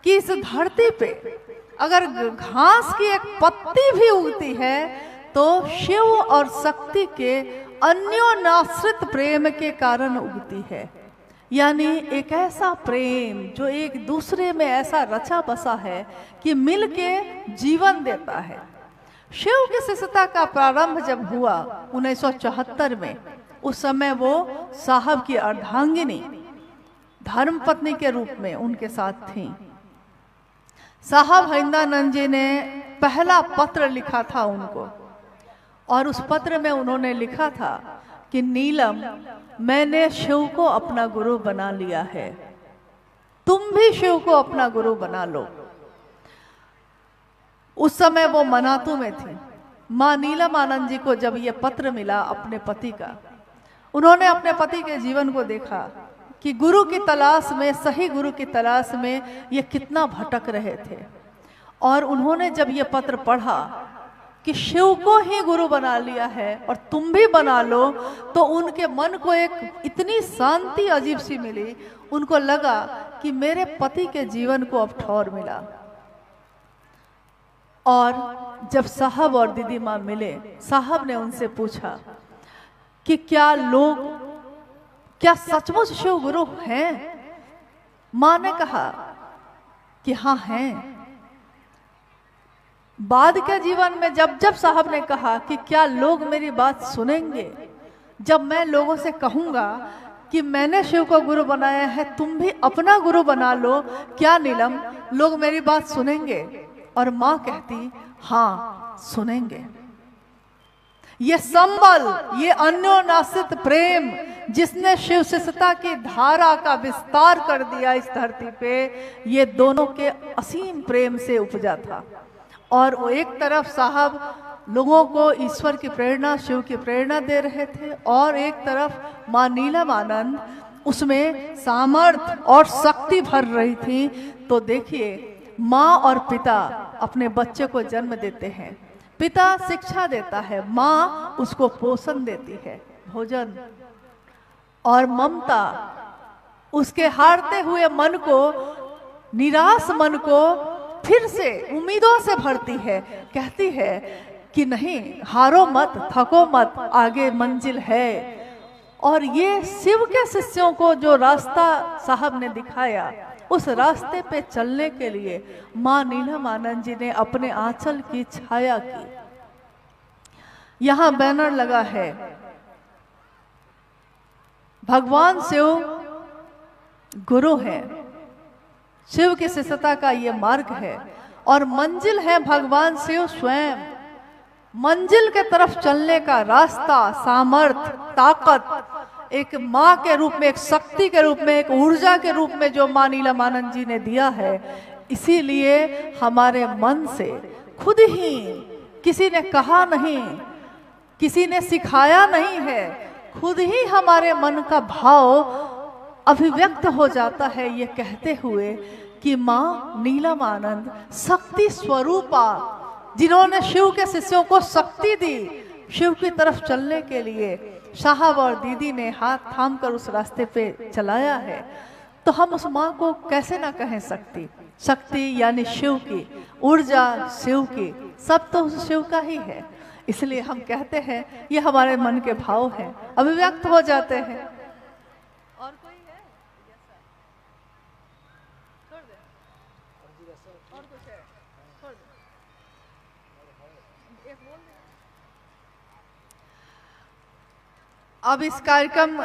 कि इस धरती पे अगर घास की एक पत्ती भी उगती है तो शिव और शक्ति के अन्योन्याश्रित प्रेम के कारण उगती है। यानी एक ऐसा प्रेम जो एक दूसरे में ऐसा रचा बसा है कि मिलके जीवन देता है। शिव की शिष्यता का प्रारंभ जब हुआ 1974 में, उस समय वो साहब की अर्धांगिनी धर्मपत्नी के रूप में उनके साथ थी। साहब हरिंदानंद जी ने पहला पत्र लिखा था उनको, और उस पत्र में उन्होंने लिखा था कि नीलम, मैंने शिव को अपना गुरु बना लिया है, तुम भी शिव को अपना गुरु बना लो। उस समय वो मनातू में थी। माँ नीलम आनंद जी को जब ये पत्र मिला अपने पति का, उन्होंने अपने पति के जीवन को देखा कि गुरु की तलाश में, सही गुरु की तलाश में ये कितना भटक रहे थे। और उन्होंने जब ये पत्र पढ़ा कि शिव को ही गुरु बना लिया है और तुम भी बना लो, तो उनके मन को एक इतनी शांति अजीब सी मिली। उनको लगा कि मेरे पति के जीवन को अब ठौर मिला। और जब साहब और दीदी माँ मिले, साहब ने उनसे पूछा कि क्या सचमुच शिव गुरु हैं? माँ ने कहा कि हाँ हैं। बाद के जीवन में जब जब साहब ने कहा कि क्या लोग मेरी बात सुनेंगे, जब मैं लोगों से कहूँगा कि मैंने शिव को गुरु बनाया है, तुम भी अपना गुरु बना लो, क्या नीलम लोग मेरी बात सुनेंगे? और माँ कहती हाँ सुनेंगे। ये संबल, ये अन्योन्याश्रित प्रेम जिसने शिव शिष्यता की धारा का विस्तार कर दिया इस धरती पे, ये दोनों के असीम प्रेम से उपजा था। और वो एक तरफ साहब लोगों को ईश्वर की प्रेरणा, शिव की प्रेरणा दे रहे थे, और एक तरफ माँ नीलम आनंद उसमें सामर्थ्य और शक्ति भर रही थी। तो देखिए, माँ और पिता अपने बच्चे को जन्म देते हैं, पिता शिक्षा देता है, माँ उसको पोषण देती है, भोजन और ममता। उसके हारते हुए मन को, निराश मन को फिर से उम्मीदों से भरती है, कहती है कि नहीं, हारो मत, थको मत, आगे मंजिल है। और ये शिव के शिष्यों को जो रास्ता साहब ने दिखाया, उस रास्ते पे चलने के लिए माँ नीलम आनंद जी ने अपने आंचल की छाया की। यहाँ बैनर लगा है, भगवान शिव गुरु है, शिव की शिष्यता का ये मार्ग है, और मंजिल है भगवान शिव स्वयं। मंजिल के तरफ चलने का रास्ता, सामर्थ, ताकत एक माँ के रूप में, एक शक्ति के रूप में, एक ऊर्जा के रूप में जो माँ नीलम आनंद जी ने दिया है। इसीलिए हमारे मन से खुद ही, किसी ने कहा नहीं, किसी ने सिखाया नहीं है, खुद ही हमारे मन का भाव अभिव्यक्त हो जाता है ये कहते हुए कि माँ नीलम आनंद शक्ति स्वरूपा, जिन्होंने शिव के शिष्यों को शक्ति दी शिव की तरफ चलने के लिए, साहब और दीदी ने हाथ थाम कर उस रास्ते पे चलाया है। तो हम उस माँ को कैसे ना कहें शक्ति। शक्ति यानी शिव की ऊर्जा, शिव की, सब तो उस शिव का ही है। इसलिए हम कहते हैं ये हमारे मन के भाव हैं, अभिव्यक्त हो जाते हैं। और कोई है? छोड़ दे, और कुछ है? छोड़ दे, एक बोल दे। अब इस कार्यक्रम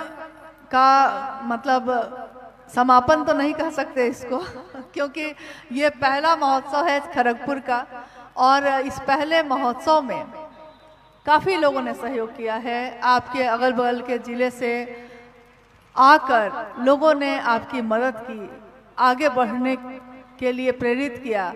का मतलब समापन तो नहीं कह सकते इसको क्योंकि ये पहला महोत्सव है खड़गपुर का, और इस पहले महोत्सव में काफ़ी लोगों ने सहयोग किया है। आपके अगल बगल के ज़िले से आकर लोगों ने आपकी मदद की, आगे बढ़ने के लिए प्रेरित किया।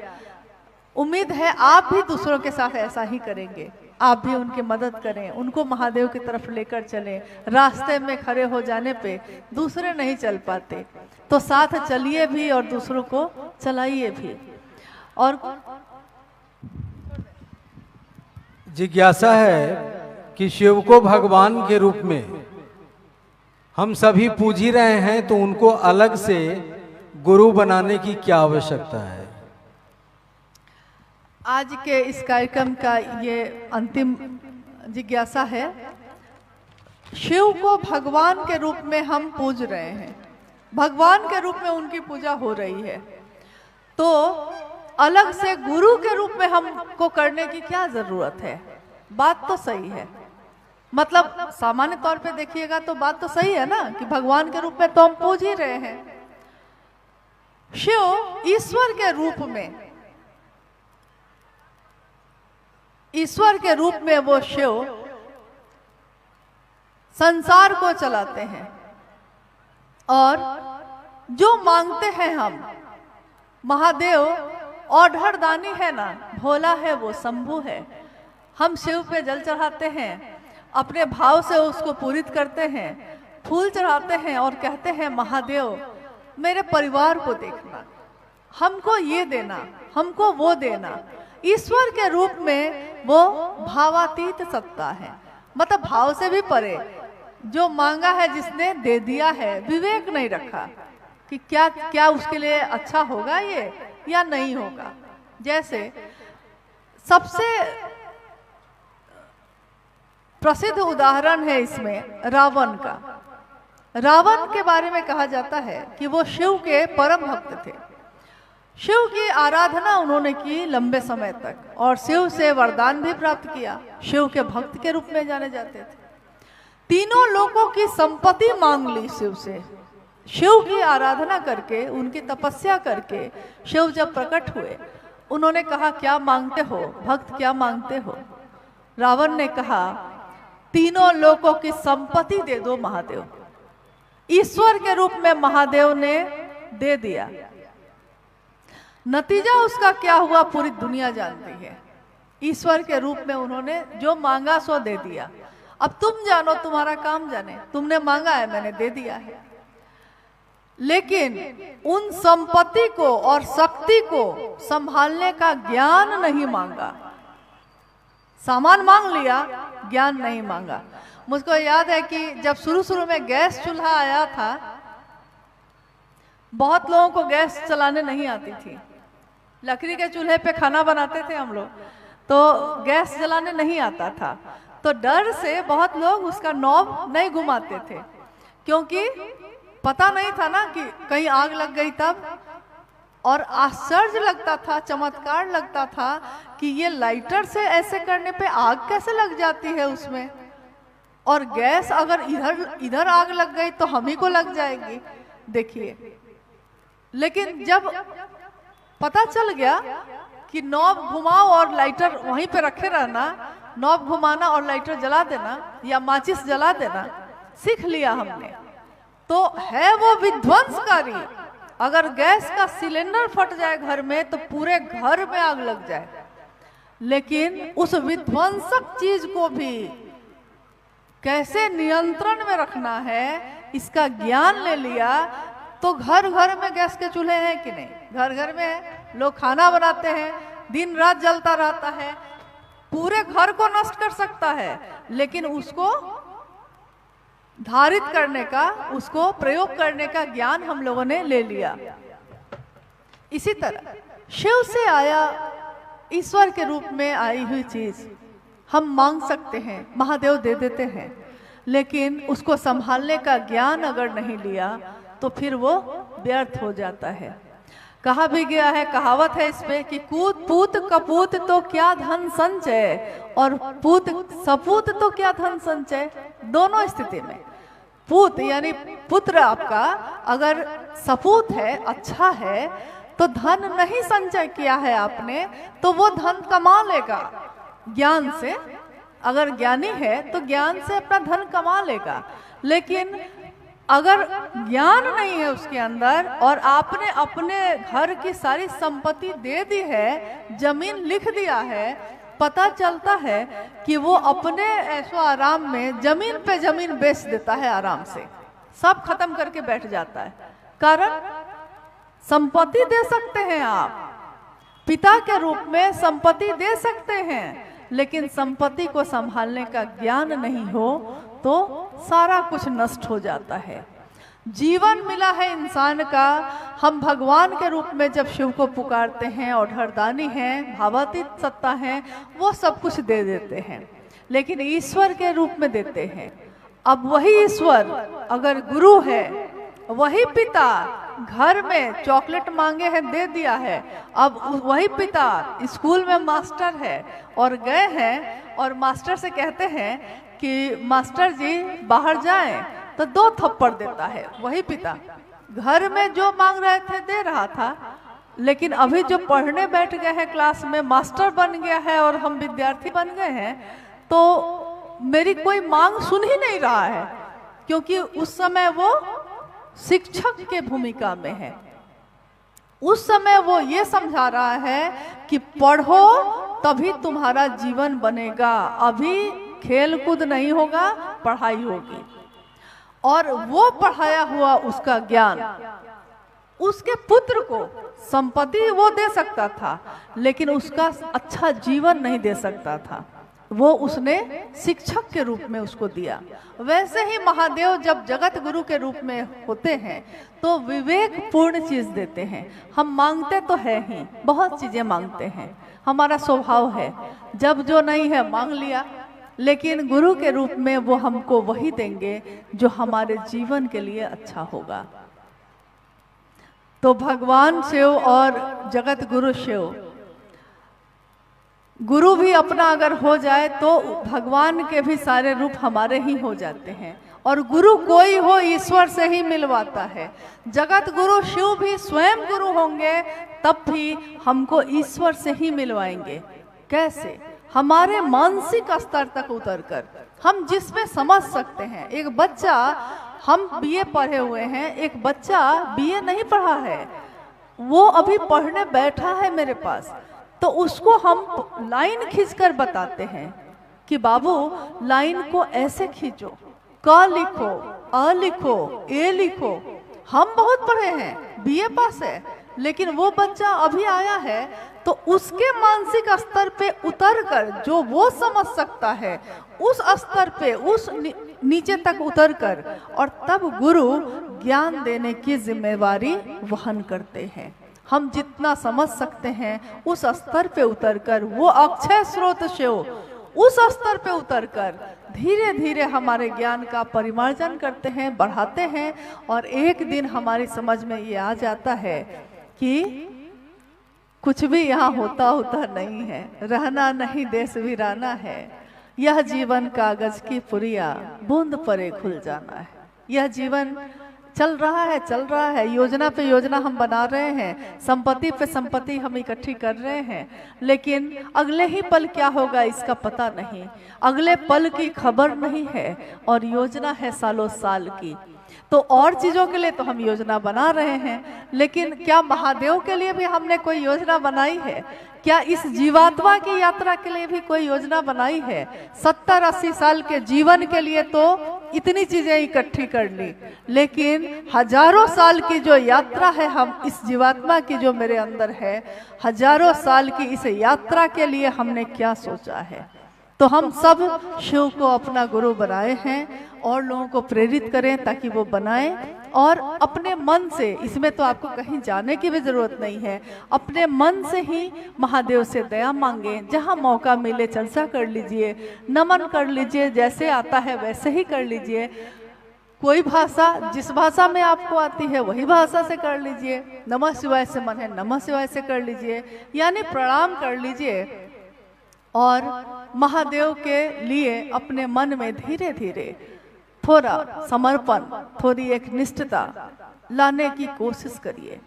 उम्मीद है आप भी दूसरों के साथ ऐसा ही करेंगे, आप भी उनकी मदद करें, उनको महादेव की तरफ लेकर चलें। रास्ते में खड़े हो जाने पे दूसरे नहीं चल पाते, तो साथ चलिए भी और दूसरों को चलाइए भी। और जिज्ञासा है कि शिव को भगवान के रूप में हम सभी पूज ही रहे हैं, तो उनको अलग से गुरु बनाने की क्या आवश्यकता है? आज के इस कार्यक्रम का ये अंतिम जिज्ञासा है। शिव को भगवान के रूप में हम पूज रहे हैं, भगवान के रूप में उनकी पूजा हो रही है, तो अलग से गुरु के रूप में हमको करने की क्या जरूरत है? बात तो सही है, मतलब सामान्य तौर पे देखिएगा तो बात तो सही है ना कि भगवान के रूप में तो हम पूज ही रहे हैं। शिव ईश्वर के रूप में वो शिव संसार को चलाते हैं, और जो मांगते हैं हम, महादेव औढ़रदानी है ना, भोला है वो शंभु है। हम शिव पे जल चढ़ाते हैं, अपने भाव से उसको पूरित करते हैं, फूल चढ़ाते हैं और कहते हैं महादेव मेरे परिवार को देखना, हमको ये देना, हमको वो देना। ईश्वर के रूप में वो भावातीत सत्ता है, मतलब भाव से भी परे, जो मांगा है जिसने दे दिया है, विवेक नहीं रखा कि क्या क्या उसके लिए अच्छा होगा ये या नहीं होगा। जैसे सबसे प्रसिद्ध उदाहरण है इसमें रावण का। रावण के बारे में कहा जाता है कि वो शिव के परम भक्त थे। शिव की आराधना उन्होंने की लंबे समय तक, और शिव से वरदान भी प्राप्त किया, शिव के भक्त के रूप में जाने जाते थे। तीनों लोगों की संपत्ति मांग ली शिव से। शिव की आराधना करके, उनकी तपस्या करके शिव जब प्रकट हुए, उन्होंने कहा क्या मांगते हो भक्त, क्या मांगते हो? रावण ने कहा तीनों लोगों की संपत्ति दे दो महादेव। ईश्वर के रूप में महादेव ने दे दिया। नतीजा उसका क्या हुआ पूरी दुनिया जानती है। ईश्वर के रूप में उन्होंने जो मांगा सो दे दिया। अब तुम जानो, तुम्हारा काम जाने, तुमने मांगा है मैंने दे दिया है। लेकिन उन संपत्ति को और शक्ति को संभालने का ज्ञान नहीं मांगा। सामान मांग लिया, ज्ञान नहीं मांगा। मुझको याद है कि जब शुरू में गैस चूल्हा आया था, बहुत लोगों को गैस चलाने नहीं आती थी। लकड़ी के चूल्हे पे खाना बनाते थे हम लोग, तो गैस जलाने नहीं आता था, तो डर से बहुत लोग उसका नॉब नहीं घुमाते थे, क्योंकि पता नहीं था ना कि कहीं आग लग गई तब। और आश्चर्य लगता था, चमत्कार लगता था कि ये लाइटर से ऐसे करने पे आग कैसे लग जाती है उसमें, और गैस अगर इधर आग लग गई तो हम ही को लग जाएगी। देखिए, लेकिन जब पता चल गया कि नॉब घुमाओ और लाइटर वहीं पे रखे रहना, नॉब घुमाना और लाइटर जला देना या माचिस जला देना सीख लिया हमने, तो है वो विध्वंसकारी। अगर गैस का सिलेंडर फट जाए घर में तो पूरे घर में आग लग जाए, लेकिन उस विध्वंसक चीज को भी कैसे नियंत्रण में रखना है इसका ज्ञान ले लिया, तो घर घर में गैस के चूल्हे हैं कि नहीं? घर घर में है। लोग खाना बनाते हैं, दिन रात जलता रहता है, पूरे घर को नष्ट कर सकता है, लेकिन उसको धारित करने का, उसको प्रयोग करने का ज्ञान हम लोगों ने ले लिया। इसी तरह शिव से आया, ईश्वर के रूप में आई हुई चीज हम मांग सकते हैं, महादेव दे देते हैं, लेकिन उसको संभालने का ज्ञान अगर नहीं लिया तो फिर वो व्यर्थ हो जाता है। कहा भी गया है, कहावत है इस पे कि कूत पूत कपूत तो क्या धन संचय, और पूत सपूत तो क्या धन संचय। दोनों स्थिति में पूत यानी पुत्र आपका अगर सपूत है, अच्छा है, तो धन नहीं संचय किया है आपने, तो वो धन कमा लेगा ज्ञान से। अगर ज्ञानी है तो ज्ञान से अपना धन कमा लेगा, लेकिन अगर ज्ञान नहीं है उसके अंदर और आपने अपने घर की सारी संपत्ति दे दी है, जमीन लिख दिया है, पता चलता है कि वो अपने ऐशो आराम में जमीन पे जमीन बेच देता है, आराम से सब खत्म करके बैठ जाता है। कारण संपत्ति दे सकते हैं आप, पिता के रूप में संपत्ति दे सकते हैं, लेकिन संपत्ति को संभालने का ज्ञान नहीं हो तो सारा कुछ नष्ट हो जाता है। जीवन मिला है इंसान का। हम भगवान के रूप में जब शिव को पुकारते हैं और हरदानी हैं, भावातीत सत्ता है, वो सब कुछ दे देते हैं, लेकिन ईश्वर के रूप में देते हैं। अब वही ईश्वर अगर गुरु है, वही पिता घर में चॉकलेट मांगे हैं दे दिया है, अब वही पिता स्कूल में मास्टर है और गए हैं और मास्टर से कहते हैं कि मास्टर जी बाहर जाएं, तो 2 थप्पड़ देता है वही पिता। घर में जो मांग रहे थे दे रहा था, लेकिन अभी जो पढ़ने बैठ गए हैं क्लास में, मास्टर बन गया है और हम विद्यार्थी बन गए हैं, तो मेरी कोई मांग सुन ही नहीं रहा है, क्योंकि उस समय वो शिक्षक के भूमिका में है। उस समय वो ये समझा रहा है कि पढ़ो तभी तुम्हारा जीवन बनेगा, अभी खेल कूद नहीं होगा, पढ़ाई होगी। और वो पढ़ाया हुआ उसका ज्ञान उसके पुत्र को संपत्ति वो दे सकता था, लेकिन उसका अच्छा जीवन नहीं दे सकता था। वो उसने शिक्षक के रूप में उसको दिया। वैसे ही महादेव जब जगत गुरु के रूप में होते हैं तो विवेक पूर्ण चीज देते हैं। हम मांगते तो है ही, बहुत चीजें मांगते हैं, हमारा स्वभाव है, जब जो नहीं है मांग लिया, लेकिन गुरु के रूप में वो हमको वही देंगे जो हमारे जीवन के लिए अच्छा होगा। तो भगवान शिव और जगत गुरु शिव, गुरु भी अपना अगर हो जाए तो भगवान के भी सारे रूप हमारे ही हो जाते हैं, और गुरु कोई हो ईश्वर से ही मिलवाता है। जगत गुरु शिव भी स्वयं गुरु होंगे तब भी हमको ईश्वर से ही मिलवाएंगे। कैसे? हमारे मानसिक स्तर तक उतरकर, हम जिसमें समझ सकते हैं। एक बच्चा, हम बीए पढ़े हुए हैं, एक बच्चा बीए नहीं पढ़ा है, वो अभी पढ़ने बैठा है मेरे पास, तो उसको हम लाइन खींचकर बताते हैं कि बाबू लाइन को ऐसे खींचो, क लिखो, अ लिखो, ए लिखो। हम बहुत पढ़े हैं, बीए पास है, लेकिन वो बच्चा अभी आया है, तो उसके मानसिक स्तर पे उतरकर जो वो समझ सकता है, उस स्तर पे, उस नीचे तक उतरकर, और तब गुरु ज्ञान देने की जिम्मेवारी वहन करते हैं। हम जितना समझ सकते हैं उस स्तर पे उतरकर, वो अक्षय स्रोत शिव, उस स्तर पे उतरकर धीरे धीरे हमारे ज्ञान का परिमार्जन करते हैं, बढ़ाते हैं, और एक दिन हमारी समझ में ये आ जाता है कि कुछ भी यहाँ होता नहीं है, रहना नहीं देश वीराना है, यह जीवन कागज की पुरिया, बूंद परे खुल जाना है। यह जीवन चल रहा है, योजना पे योजना हम बना रहे हैं, संपत्ति पे संपत्ति हम इकट्ठी कर रहे हैं, लेकिन अगले ही पल क्या होगा इसका पता नहीं, अगले पल की खबर नहीं है, और योजना है सालों साल की। तो और चीजों के लिए तो हम योजना बना रहे हैं, लेकिन क्या महादेव के लिए भी हमने कोई योजना बनाई है? क्या इस जीवात्मा की यात्रा के लिए भी कोई योजना बनाई है? 70-80 साल के जीवन के लिए तो इतनी चीजें इकट्ठी कर ली, लेकिन हजारों साल की जो यात्रा है, हम इस जीवात्मा की जो मेरे अंदर है, हजारों साल की इस यात्रा के लिए हमने क्या सोचा है? तो हम सब शिव को अपना गुरु बनाए हैं, और लोगों को प्रेरित करें ताकि वो बनाएं, और अपने मन से, इसमें तो आपको कहीं जाने की भी जरूरत नहीं है, अपने मन से ही महादेव से दया मांगे। जहां मौका मिले चर्चा कर लीजिए, नमन कर लीजिए, जैसे आता है वैसे ही कर लीजिए। कोई भाषा, जिस भाषा में आपको आती है वही भाषा से कर लीजिए। नमः शिवाय से मन है नमः शिवाय से कर लीजिए, यानी प्रणाम कर लीजिए, और महादेव के लिए अपने मन में धीरे धीरे थोड़ा समर्पण, थोड़ी एक निष्ठता लाने की कोशिश करिए।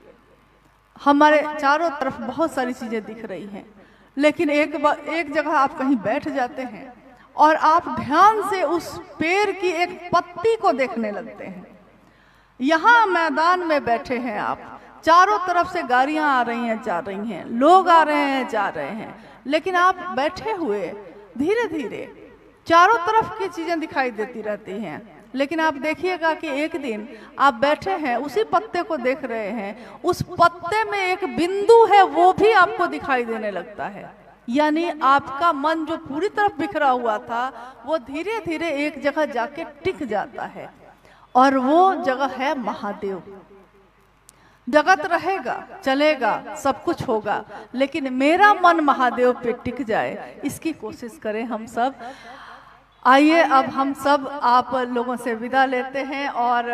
हमारे चारों तरफ बहुत सारी चीजें दिख रही हैं, लेकिन एक जगह आप कहीं बैठ जाते हैं और आप ध्यान से उस पेड़ की एक पत्ती को देखने लगते हैं। यहाँ मैदान में बैठे हैं आप, चारों तरफ से गाड़ियां आ रही हैं, जा रही हैं, लोग आ रहे हैं, जा रहे हैं, लेकिन आप बैठे हुए धीरे धीरे चारों तरफ की चीजें दिखाई देती रहती हैं, लेकिन आप देखिएगा कि एक दिन आप बैठे हैं, उसी पत्ते को देख रहे हैं, उस पत्ते में एक बिंदु है, वो भी आपको दिखाई देने लगता है। यानी आपका मन जो पूरी तरफ बिखरा हुआ था, वो धीरे धीरे एक जगह जाके टिक जाता है, और वो जगह है महादेव। जगत रहेगा, चलेगा, सब कुछ होगा, लेकिन मेरा मन महादेव पे टिक जाए, इसकी कोशिश करें हम सब। आइए अब हम सब आप लोगों से विदा लेते हैं, और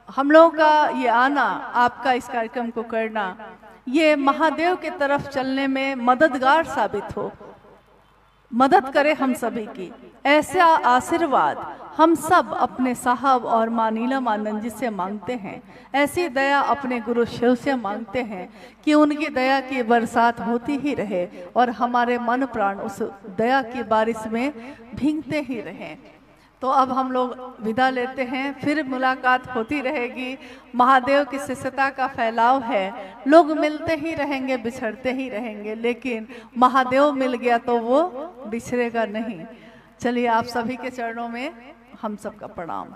हम लोगों का ये आना, आपका इस कार्यक्रम को करना, ये महादेव की तरफ चलने में मददगार साबित हो, मदद करे हम सभी की। ऐसा आशीर्वाद हम सब अपने साहब और मां नीलम आनंद जी से मांगते हैं। ऐसी दया अपने गुरु शिव से मांगते हैं कि उनकी दया की बरसात होती ही रहे और हमारे मन प्राण उस दया की बारिश में भीगते ही रहें। तो अब हम लोग विदा लेते हैं, फिर मुलाकात होती रहेगी। महादेव की शिष्यता का फैलाव है, लोग मिलते ही रहेंगे, बिछड़ते ही रहेंगे, लेकिन महादेव मिल गया तो वो बिछड़ेगा नहीं। चलिए आप सभी के चरणों में हम सबका प्रणाम।